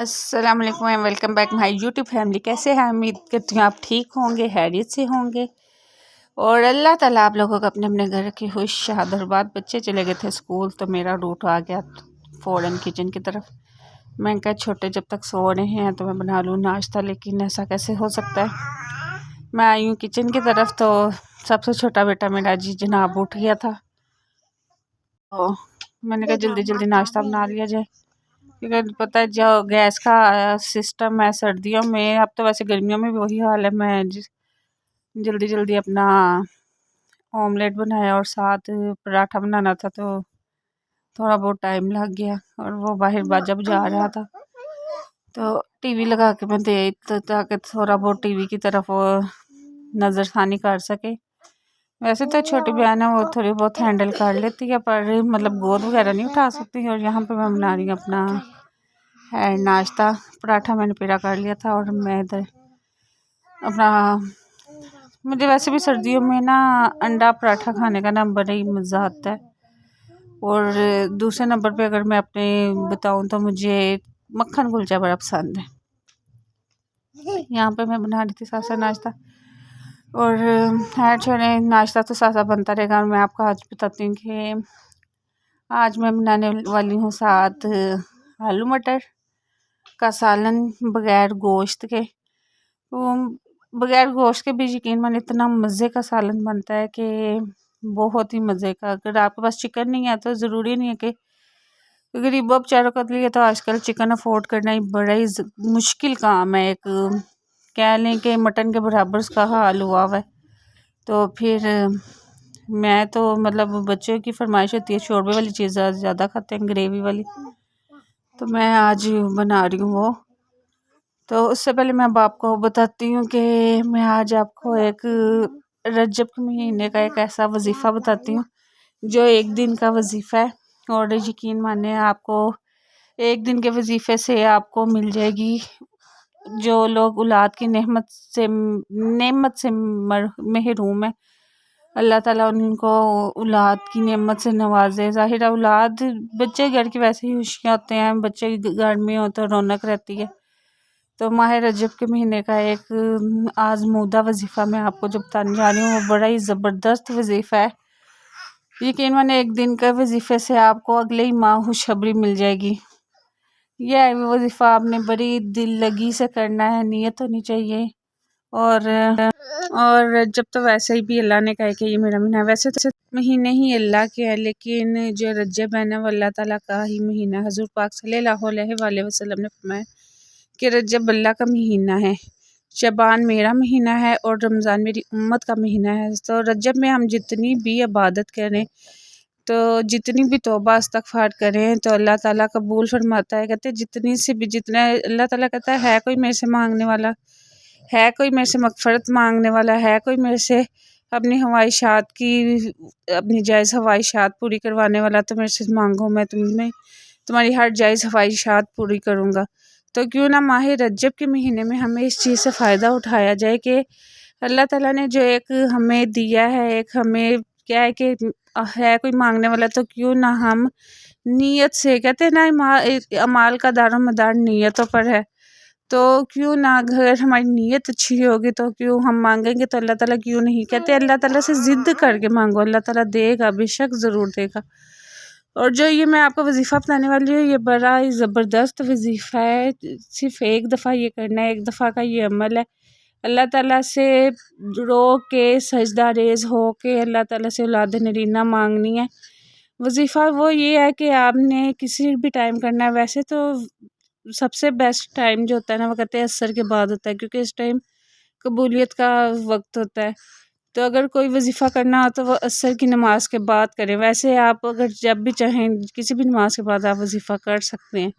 अस्सलाम वालेकुम and welcome back my YouTube family. कैसे हैं? उम्मीद करती हूँ आप ठीक होंगे, खैरियत से होंगे और अल्लाह ताला आप लोगों को अपने अपने घर की खुश शादरबाद। बच्चे चले गए थे स्कूल तो मेरा रूट आ गया फ़ौरन किचन की तरफ। मैं कहा छोटे जब तक सो रहे हैं तो मैं बना लूँ नाश्ता, लेकिन ऐसा कैसे हो सकता है। मैं आई हूँ किचन की तरफ तो सबसे छोटा बेटा मेरा जी जनाब उठ गया था, तो मैंने कहा जल्दी जल्दी नाश्ता बना लिया जाए, क्योंकि पता है जो गैस का सिस्टम है सर्दियों में, अब तो वैसे गर्मियों में भी वही हाल है। मैं जल्दी जल्दी अपना ऑमलेट बनाया और साथ पराठा बनाना था, तो थोड़ा बहुत टाइम लग गया और वो बाहर बाजा बजा रहा था तो टीवी लगा के मैं दे तो ताकि थोड़ा बहुत टीवी की तरफ वो नज़रसानी कर सके। वैसे तो छोटी बहन है, वो थोड़ी बहुत हैंडल कर लेती है, पर मतलब गोद वगैरह नहीं उठा सकती। और यहाँ पे मैं बना रही हूँ अपना है नाश्ता। पराठा मैंने पेड़ा कर लिया था और मैं इधर अपना, मुझे वैसे भी सर्दियों में ना अंडा पराठा खाने का ना बड़ा ही मज़ा आता है। और दूसरे नंबर पे अगर मैं अपने बताऊं तो मुझे मक्खन कुलचा बड़ा पसंद है। यहाँ पे मैं बना रही थी साथ साथ नाश्ता, और खैर छोड़े, नाश्ता तो साथ साथ बनता रहेगा। और मैं आपको आज बताती हूँ कि आज मैं बनाने वाली हूँ साथ आलू मटर का सालन बगैर गोश्त के। तो बगैर गोश्त के भी यकीन माने इतना मज़े का सालन बनता है कि बहुत ही मज़े का। अगर आपके पास चिकन नहीं है तो ज़रूरी नहीं है कि गरीबों बेचारों के लिए तो आजकल चिकन अफोर्ड करना ही बड़ा ही मुश्किल काम है। एक कह लें कि मटन के बराबर उसका हाल हुआ हुआ है। तो फिर मैं तो मतलब बच्चों की फरमाइश होती है शोरबे वाली चीज़ ज़्यादा खाते हैं, ग्रेवी वाली, तो मैं आज बना रही हूँ वो। तो उससे पहले मैं अब आपको बताती हूँ कि मैं आज आपको एक रजब के महीने का एक ऐसा वजीफ़ा बताती हूँ जो एक दिन का वजीफ़ा है। और यकीन माने आपको एक दिन के वजीफ़े से आपको मिल जाएगी, जो लोग औलाद की नेमत से महरूम है, अल्लाह ताला उनको औलाद की नेमत से नवाजे। ज़ाहिर औलाद बच्चे घर की वैसे ही खुशियाँ होते हैं, बच्चे घर में हो तो रौनक रहती है। तो माह रजब के महीने का एक आज़मूदा वजीफ़ा मैं आपको जो बताने जा रही हूँ वो बड़ा ही ज़बरदस्त वजीफ़ा है। यकीन माने एक दिन का वजीफ़े से आपको अगले ही माह खुशखबरी मिल जाएगी। यह वजीफ़ा आपने बड़ी दिल लगी से करना है, नियत होनी चाहिए। और रजब तो वैसे ही भी अल्लाह ने कहा कि ये मेरा महीना है। वैसे तो महीने ही अल्लाह के हैं, लेकिन जो रजब है ना वो अल्लाह ताला का ही महीना है। हुज़ूर पाक सल्लल्लाहु अलैहि वसल्लम ने फरमाया कि रजब अल्लाह का महीना है, शबान मेरा महीना है और रमज़ान मेरी उम्मत का महीना है। तो रजब में हम जितनी भी इबादत करें, तो जितनी भी तौबा इस्तग़फ़ार करें तो अल्लाह ताला कबूल फरमाता है। कहते जितनी सी भी जितना अल्लाह ताला कहता है कोई मेरे से मांगने वाला, है कोई मेरे से मग़फ़िरत मांगने वाला, है कोई मेरे से अपनी ख्वाहिशात की अपनी जायज़ ख्वाहिशात पूरी करवाने वाला, तो मेरे से मांगो, मैं तुम्हारी हर जायज़ ख्वाहिशात पूरी करूँगा। तो क्यों ना माह रजब के महीने में हमें इस चीज़ से फ़ायदा उठाया जाए कि अल्लाह ताला ने जो एक हमें दिया है, एक हमें क्या है कि है कोई मांगने वाला, तो क्यों ना हम नीयत से, कहते हैं ना अमाल का दारोमदार नीयतों पर है, तो क्यों ना अगर हमारी नीयत अच्छी होगी तो क्यों हम मांगेंगे तो अल्लाह ताला क्यों नहीं। कहते अल्लाह ताला से ज़िद्द करके मांगो, अल्लाह ताला देगा, बेशक ज़रूर देगा। और जो ये मैं आपको वजीफ़ा बताने वाली हूँ ये बड़ा ही ज़बरदस्त वजीफ़ा है। सिर्फ़ एक दफ़ा ये करना है, एक दफ़ा का ये अमल है। अल्लाह ताला से रो के सजदा रेज़ हो के अल्लाह ताला से औलाद नरीना मांगनी है। वजीफ़ा वो ये है कि आपने किसी भी टाइम करना है। वैसे तो सबसे बेस्ट टाइम जो होता है ना वो कहते हैं असर के बाद होता है, क्योंकि इस टाइम कबूलियत का वक्त होता है। तो अगर कोई वजीफ़ा करना हो तो वो असर की नमाज़ के बाद करें। वैसे आप अगर जब भी चाहें किसी भी नमाज के बाद आप वजीफ़ा कर सकते हैं,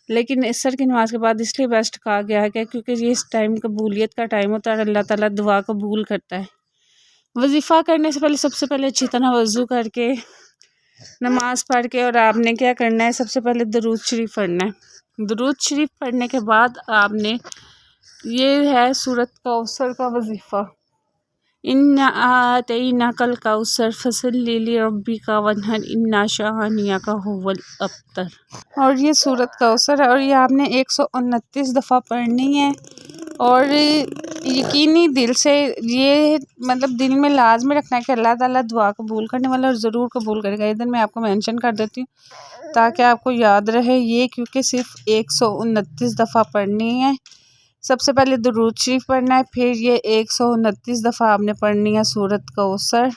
लेकिन असर की नमाज़ के बाद इसलिए बेस्ट कहा गया है कि क्योंकि ये इस टाइम कबूलियत का टाइम होता है और अल्लाह ताला दुआ कबूल करता है। वजीफ़ा करने से पहले सबसे पहले अच्छी तरह वज़ू करके नमाज़ पढ़ के, और आपने क्या करना है, सबसे पहले दरूद शरीफ पढ़ना है। दरूद शरीफ पढ़ने के बाद आपने, ये है सूरत कौसर का वजीफ़ा, इन्ना आतैना कल कौसर फसल्लि लिरब्बिका वन्हर इन्ना शानिया का हुवल अब्तर। और ये सूरत कौसर है और ये आपने 129 दफ़ा पढ़नी है। और यकीनी दिल से ये मतलब दिल में लाजमी रखना है कि अल्लाह ताला दुआ कबूल करने वाला और ज़रूर कबूल करेगा। इधर मैं आपको मेंशन कर देती हूँ ताकि आपको याद रहे ये, क्योंकि सिर्फ 129 दफ़ा पढ़नी है। सबसे पहले दुरूद शरीफ पढ़ना है, फिर ये 129 दफ़ा आपने पढ़नी है सूरत कौसर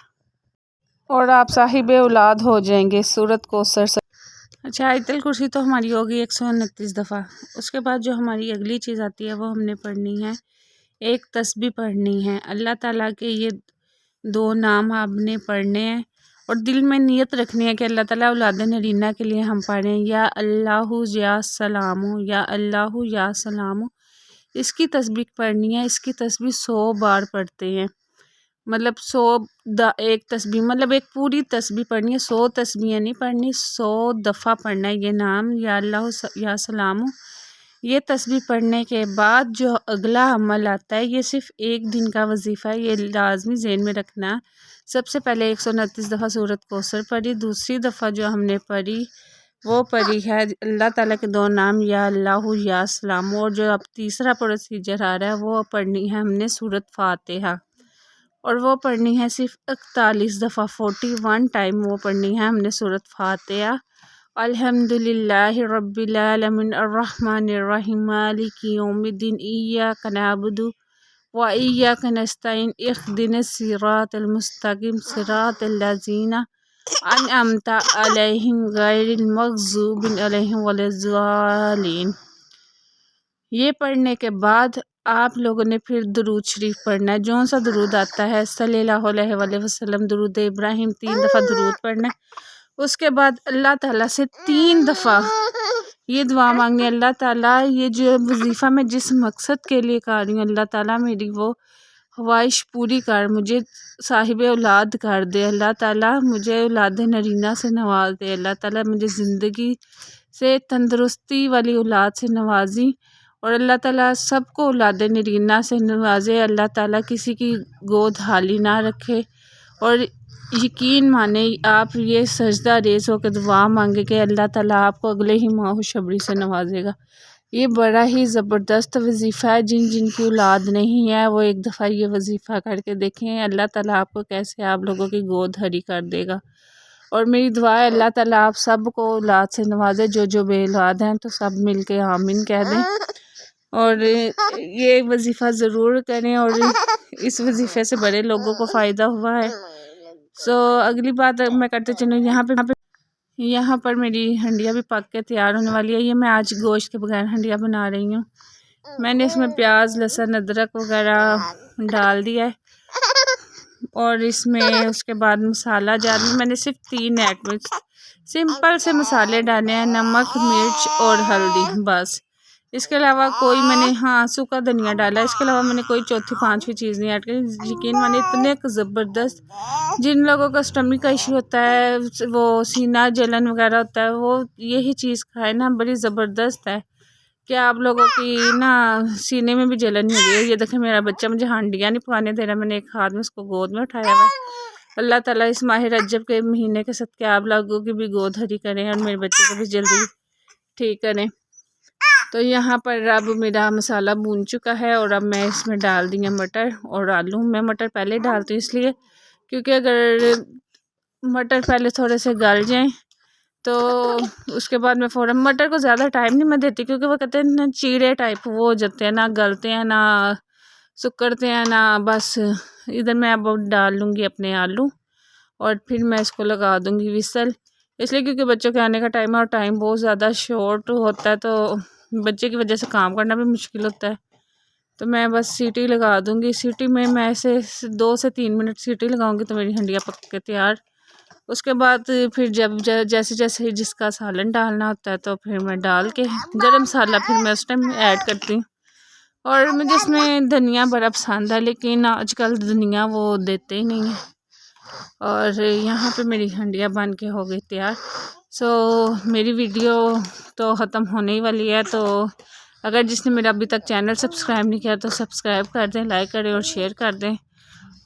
और आप साहिब औलाद हो जाएंगे सूरत कौसर से। अच्छा, आयतल कुर्सी तो हमारी होगी 129 दफ़ा। उसके बाद जो हमारी अगली चीज़ आती है वो हमने पढ़नी है, एक तस्बीह पढ़नी है। अल्लाह ताला के ये 2 नाम आपने पढ़ने हैं और दिल में नियत रखनी है कि अल्लाह ताला औलाद नरीना के लिए हम पढ़ें या अल्लाहु या सलामु या अल्लाहु या सलामु। इसकी तस्बीह पढ़नी है। इसकी तस्बीह 100 बार पढ़ते हैं, मतलब 100 एक तस्बीह मतलब एक पूरी तस्बीह पढ़नी है। 100 तस्बीहें नहीं पढ़नी, 100 दफ़ा पढ़ना है ये नाम या अल्लाह या सलामु। ये तस्बीह पढ़ने के बाद जो अगला अमल आता है ये सिर्फ एक दिन का वजीफ़ा है, ये लाजमी ज़हन में रखना। सबसे पहले 129 दफ़ा सूरत कौसर पढ़ी, दूसरी दफ़ा जो हमने पढ़ी वो पढ़ी है अल्लाह ताला के 2 नाम या अल्लाहु या सलामु। और जो अब तीसरा प्रोसीजर आ रहा है वो पढ़नी है हमने सूरत फातिहा और वो पढ़नी है सिर्फ 41 दफ़ा, 41 टाइम वो पढ़नी है हमने सूरत फातिहा। अल्हम्दुलिल्लाहि रब्बिल आलमीन अर्रहमानिर रहीम मालिकि यौमिद्दीन इय्याका नअबुदु व इय्याका नस्तईन इहदिनस सिरातल मुस्तकीम सिरातल लज़ीना अनअमता अलैहिम गैरिल मग़ज़ूबि अलैहिम वलज़्ज़ालिन। ये पढ़ने के बाद आप लोगों ने फिर दुरूद शरीफ पढ़ना है। जो सा दुरूद आता है सल्लल्लाहु अलैहि वसल्लम दुरूद इब्राहिम 3 दफ़ा दुरूद पढ़ना है। उसके बाद अल्लाह ताला से 3 दफ़ा ये दुआ मांगनी, अल्लाह ताला ये जो वजीफ़ा मैं जिस मकसद के लिए कर रही हूँ अल्लाह ताला मेरी वो ख्वाहिश पूरी कर, मुझे साहिब औलाद कर दे। अल्लाह ताला मुझे औलाद नरीना से नवाज दे। अल्लाह ताला मुझे ज़िंदगी से तंदुरुस्ती वाली औलाद से नवाजी और अल्लाह ताला सबको औलाद नरीना से नवाजे। अल्लाह ताला किसी की गोद खाली ना रखे। और यकीन माने आप ये सजदा रेज़ होकर दुआ मांगे कि अल्लाह ताला आपको अगले ही माह शबरी से नवाजेगा। ये बड़ा ही ज़बरदस्त वजीफ़ा है। जिन जिन की औलाद नहीं है वो एक दफ़ा ये वजीफ़ा करके देखें, अल्लाह ताला आपको कैसे आप लोगों की गोद हरी कर देगा। और मेरी दुआ है अल्लाह ताला आप सब को औलाद से नवाजे। जो बे औलाद हैं तो सब मिल के आमीन कह दें और ये वजीफ़ा ज़रूर करें और इस वजीफ़े से बड़े लोगों को फ़ायदा हुआ है। सो अगली बात मैं करते चलूँ, यहाँ पर मेरी हंडिया भी पक के तैयार होने वाली है। ये मैं आज गोश्त के बगैर हंडिया बना रही हूँ। मैंने इसमें प्याज लहसुन अदरक वगैरह डाल दिया है और इसमें उसके बाद मसाला जार में मैंने सिर्फ 3 आइटम सिंपल से मसाले डाले हैं, नमक मिर्च और हल्दी बस। इसके अलावा कोई मैंने सूखा धनिया डाला, इसके अलावा मैंने कोई चौथी पांचवी चीज़ नहीं ऐड की। यकीन माने इतने ज़बरदस्त, जिन लोगों का स्टमक का इशू होता है वो सीना जलन वगैरह होता है वो यही चीज़ खाए ना, बड़ी ज़बरदस्त है कि आप लोगों की ना सीने में भी जलन नहीं होगी। ये देखें मेरा बच्चा मुझे हांडियाँ नहीं पकाने दे रहा, मैंने एक हाथ में उसको गोद में उठाया हुआ। अल्लाह ताला इस माह रजब के महीने के सदक़े आप लोगों की भी गोद हरी करें और मेरे बच्चे को भी जल्दी ठीक करें। तो यहाँ पर अब मेरा मसाला भून चुका है और अब मैं इसमें डाल दी है मटर और आलू। मैं मटर पहले डालती हूँ इसलिए क्योंकि अगर मटर पहले थोड़े से गल जाएं तो उसके बाद मैं फ़ौरन मटर को ज़्यादा टाइम नहीं मैं देती, क्योंकि वो कहते हैं ना चीड़े टाइप वो हो जाते हैं, ना गलते हैं ना सुकड़ते हैं ना। बस इधर मैं अब डाल लूँगी अपने आलू और फिर मैं इसको लगा दूँगी विसल, इसलिए क्योंकि बच्चों के आने का टाइम है और टाइम बहुत ज़्यादा शॉर्ट होता है तो बच्चे की वजह से काम करना भी मुश्किल होता है। तो मैं बस सीटी लगा दूँगी। सीटी में मैं ऐसे 2 से 3 मिनट सीटी लगाऊँगी तो मेरी हंडिया पक के तैयार। उसके बाद फिर जब जैसे जैसे जिसका सालन डालना होता है तो फिर मैं डाल के गरम मसाला फिर मैं उस टाइम ऐड करती हूँ। और मुझे इसमें धनिया बड़ा पसंद है लेकिन आजकल धनिया वो देते ही नहीं है। और यहाँ पे मेरी हंडिया बन के हो गई तैयार। सो मेरी वीडियो तो ख़त्म होने ही वाली है, तो अगर जिसने मेरा अभी तक चैनल सब्सक्राइब नहीं किया तो सब्सक्राइब कर दें, लाइक करें और शेयर कर दें।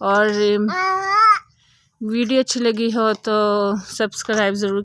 और वीडियो अच्छी लगी हो तो सब्सक्राइब ज़रूर